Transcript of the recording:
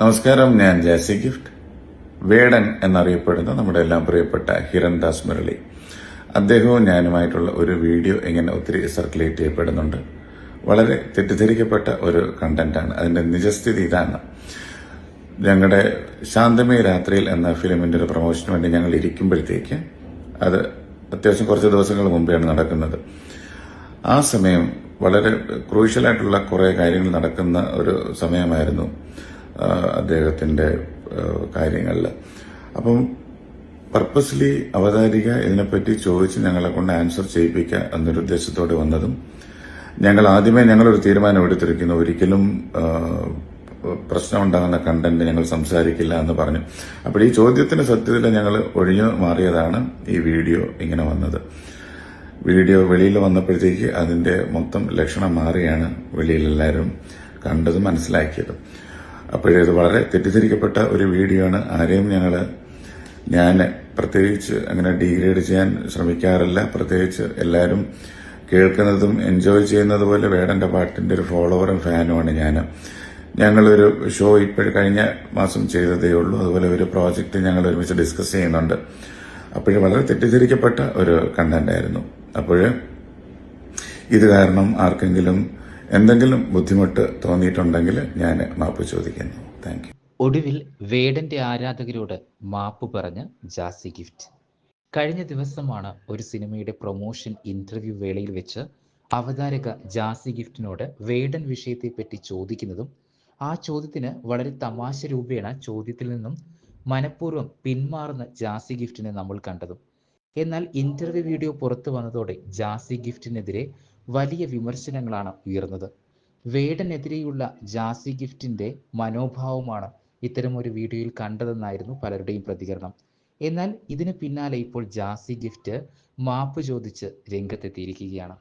നമസ്കാരം, ഞാൻ ജാസി ഗിഫ്റ്റ്. വേടൻ എന്നറിയപ്പെടുന്ന നമ്മുടെ എല്ലാം പ്രിയപ്പെട്ട ഹിരൺദാസ് മുരളി, അദ്ദേഹവും ഞാനുമായിട്ടുള്ള ഒരു വീഡിയോ ഇങ്ങനെ ഒത്തിരി സർക്കുലേറ്റ് ചെയ്യപ്പെടുന്നുണ്ട്. വളരെ തെറ്റിദ്ധരിക്കപ്പെട്ട ഒരു കണ്ടന്റാണ്. അതിന്റെ നിജസ്ഥിതി ഇതാണ്. ഞങ്ങളുടെ ശാന്തമേ രാത്രിയിൽ എന്ന ഫിലിമിന്റെ ഒരു പ്രൊമോഷന് വേണ്ടി ഞങ്ങൾ ഇരിക്കുമ്പോഴത്തേക്ക്, അത് അത്യാവശ്യം കുറച്ച് ദിവസങ്ങൾ മുമ്പെയാണ് നടക്കുന്നത്. ആ സമയം വളരെ ക്രൂഷ്യലായിട്ടുള്ള കുറെ കാര്യങ്ങൾ നടക്കുന്ന ഒരു സമയമായിരുന്നു അദ്ദേഹത്തിന്റെ കാര്യങ്ങളിൽ. അപ്പം പർപ്പസ്ലി അവതാരിക ഇതിനെപ്പറ്റി ചോദിച്ച് ഞങ്ങളെ കൊണ്ട് ആൻസർ ചെയ്യിപ്പിക്കുക എന്നൊരു ഉദ്ദേശത്തോടെ വന്നതും, ഞങ്ങൾ ആദ്യമേ ഞങ്ങളൊരു തീരുമാനം എടുത്തിരിക്കുന്നു, ഒരിക്കലും പ്രശ്നമുണ്ടാകുന്ന കണ്ടന്റ് ഞങ്ങൾ സംസാരിക്കില്ല എന്ന് പറഞ്ഞു. അപ്പോൾ ഈ ചോദ്യത്തിന് സത്യത്തിൽ ഞങ്ങൾ ഒഴിഞ്ഞു മാറിയതാണ് ഈ വീഡിയോ ഇങ്ങനെ വന്നത്. വീഡിയോ വെളിയിൽ വന്നപ്പോഴത്തേക്ക് അതിന്റെ മൊത്തം ലക്ഷണം മാറിയാണ് വെളിയിലെല്ലാവരും കണ്ടതും മനസ്സിലാക്കിയതും. അപ്പോഴേത് വളരെ തെറ്റിദ്ധരിക്കപ്പെട്ട ഒരു വീഡിയോ ആണ്. ആരെയും ഞാൻ പ്രത്യേകിച്ച് അങ്ങനെ ഡീഗ്രേഡ് ചെയ്യാൻ ശ്രമിക്കാറില്ല. പ്രത്യേകിച്ച് എല്ലാവരും കേൾക്കുന്നതും എൻജോയ് ചെയ്യുന്നത് പോലെ വേടന്റെ പാട്ടിന്റെ ഒരു ഫോളോവറും ഫാനുമാണ് ഞങ്ങളൊരു ഷോ ഇപ്പോഴും കഴിഞ്ഞ മാസം ചെയ്തതേ ഉള്ളൂ. അതുപോലെ ഒരു പ്രോജക്റ്റ് ഞങ്ങൾ ഒരുമിച്ച് ഡിസ്കസ് ചെയ്യുന്നുണ്ട്. അപ്പോഴും വളരെ തെറ്റിദ്ധരിക്കപ്പെട്ട ഒരു കണ്ടന്റ് ആയിരുന്നു. ഇത് കാരണം ആർക്കെങ്കിലും എന്തെങ്കിലും ബുദ്ധിമുട്ട് തോന്നിയിട്ടുണ്ടെങ്കിൽ ഞാൻ മാപ്പ് ചോദിക്കുന്നു. Thank you. ഒടുവിൽ വേടന്റെ ആരാധകരോട് മാപ്പ് പറഞ്ഞ ജാസി ഗിഫ്റ്റ്. കഴിഞ്ഞ ദിവസമാണ് ഒരു സിനിമയുടെ പ്രൊമോഷൻ ഇന്റർവ്യൂ വേളയിൽ വെച്ച് അവതാരക ജാസി ഗിഫ്റ്റിനോട് വേടൻ വിഷയത്തെപ്പറ്റി ചോദിക്കുന്നതും, ആ ചോദ്യത്തിന് വളരെ തമാശ രൂപേണ ചോദ്യത്തിൽ നിന്നും മനഃപൂർവ്വം പിന്മാറുന്ന ജാസി ഗിഫ്റ്റിനെ നമ്മൾ കണ്ടതും. എന്നാൽ ഇന്റർവ്യൂ വീഡിയോ പുറത്തു വന്നതോടെ ജാസി ഗിഫ്റ്റിനെതിരെ വലിയ വിമർശനങ്ങളാണ് ഉയർന്നത്. വേടനെതിരെയുള്ള ജാസി ഗിഫ്റ്റിന്റെ മനോഭാവമാണ് ഇത്തരമൊരു വീഡിയോയിൽ കണ്ടതെന്നായിരുന്നു പലരുടെയും പ്രതികരണം. എന്നാൽ ഇതിന് പിന്നാലെ ഇപ്പോൾ ജാസി ഗിഫ്റ്റ് മാപ്പ് ചോദിച്ച് രംഗത്തെത്തിയിരിക്കുകയാണ്.